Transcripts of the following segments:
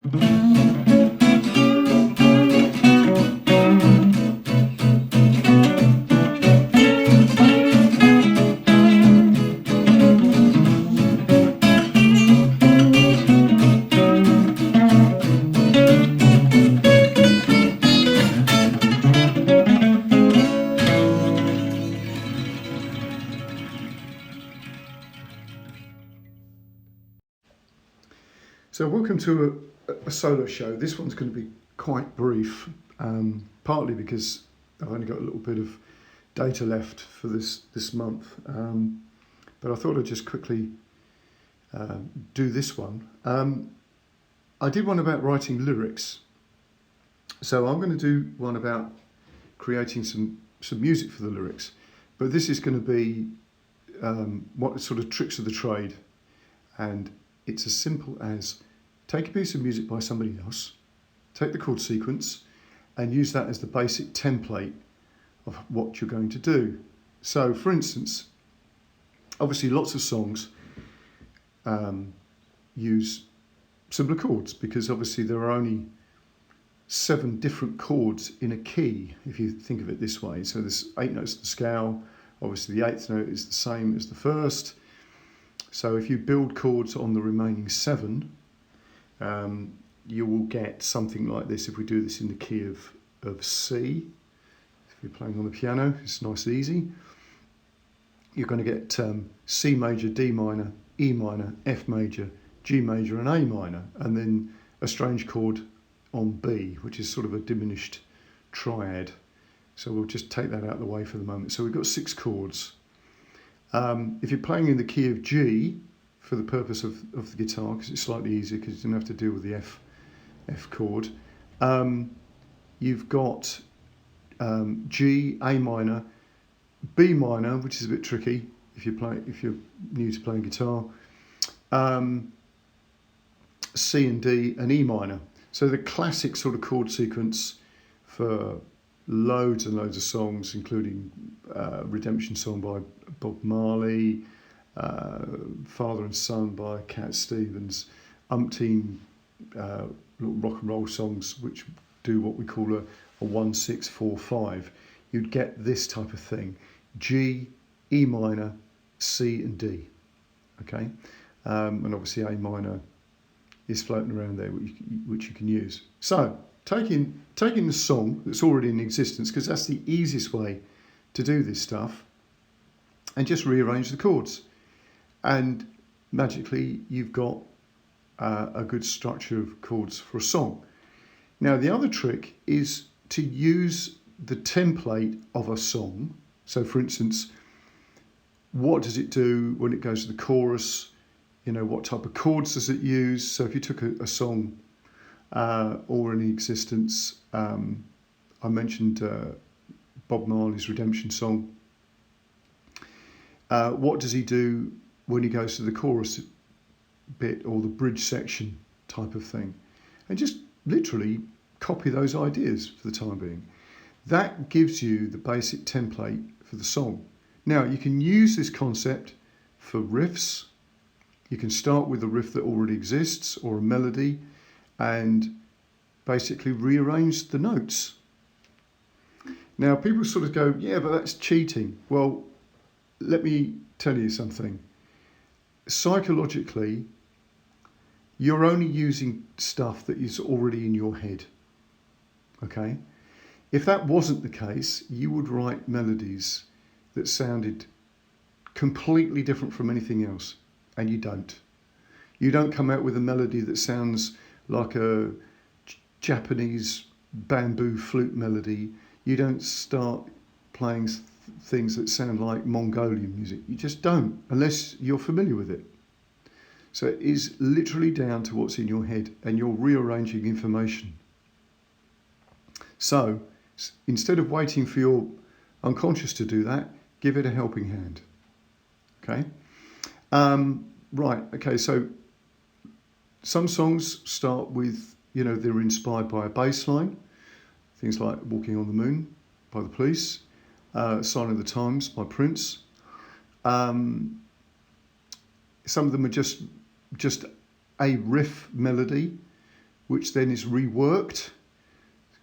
So welcome to a solo show. This one's going to be quite brief, partly because I've only got a little bit of data left for this month, but I thought I'd just quickly do this one. I did one about writing lyrics, so I'm going to do one about creating some music for the lyrics, but this is going to be what sort of tricks of the trade, and it's as simple as take a piece of music by somebody else, take the chord sequence, and use that as the basic template of what you're going to do. So, for instance, obviously lots of songs use similar chords because obviously there are only 7 different chords in a key, if you think of it this way. So there's 8 notes of the scale. Obviously the 8th note is the same as the first. So if you build chords on the remaining 7, you will get something like this. If we do this in the key of C, if you're playing on the piano, it's nice and easy. You're going to get C major, D minor, E minor, F major, G major and A minor, and then a strange chord on B, which is sort of a diminished triad. So we'll just take that out of the way for the moment. So we've got 6 chords. If you're playing in the key of G, for the purpose of the guitar, because it's slightly easier because you don't have to deal with the F chord, you've got G, A minor, B minor, which is a bit tricky if you're new to playing guitar, C and D, and E minor. So the classic sort of chord sequence for loads and loads of songs, including Redemption Song by Bob Marley, Father and Son by Cat Stevens, umpteen little rock and roll songs which do what we call a 1-6-4-5. You'd get this type of thing: G, E minor, C and D. Okay, and obviously A minor is floating around there, which you can use. So taking the song that's already in existence, because that's the easiest way to do this stuff, and just rearrange the chords, and magically you've got a good structure of chords for a song. Now the other trick is to use the template of a song. So for instance, what does it do when it goes to the chorus? You know, what type of chords does it use? So if you took a song already in existence, I mentioned Bob Marley's Redemption Song. What does he do when he goes to the chorus bit or the bridge section type of thing? And just literally copy those ideas for the time being. That gives you the basic template for the song. Now you can use this concept for riffs. You can start with a riff that already exists or a melody and basically rearrange the notes. Now people sort of go, yeah, but that's cheating. Well, let me tell you something. Psychologically, you're only using stuff that is already in your head. Okay? If that wasn't the case, you would write melodies that sounded completely different from anything else, and you don't. You don't come out with a melody that sounds like a Japanese bamboo flute melody. You don't start playing things that sound like Mongolian music. You just don't, unless you're familiar with it. So it is literally down to what's in your head, and you're rearranging information. So instead of waiting for your unconscious to do that, give it a helping hand. Okay? Right, okay, so some songs start with, you know, they're inspired by a bass line, things like Walking on the Moon by The Police, Sign of the Times by Prince. Some of them are just a riff melody which then is reworked.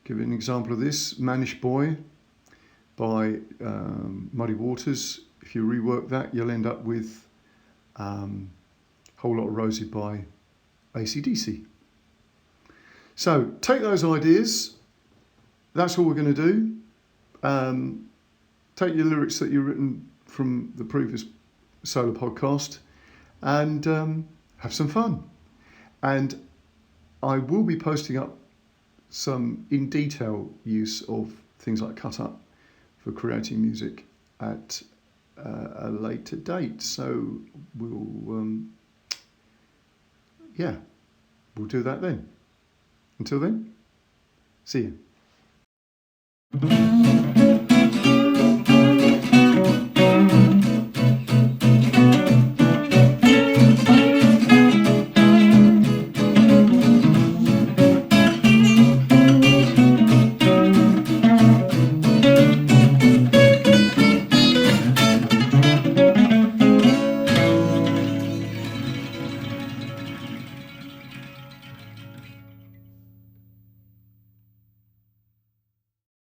Give you an example of this, Manish Boy by Muddy Waters. If you rework that, you'll end up with Whole Lot of Rosie by AC/DC. So take those ideas. That's all we're going to do. Take your lyrics that you've written from the previous solo podcast and have some fun. And I will be posting up some in detail use of things like Cut Up for creating music at a later date. So we'll do that then. Until then, see you.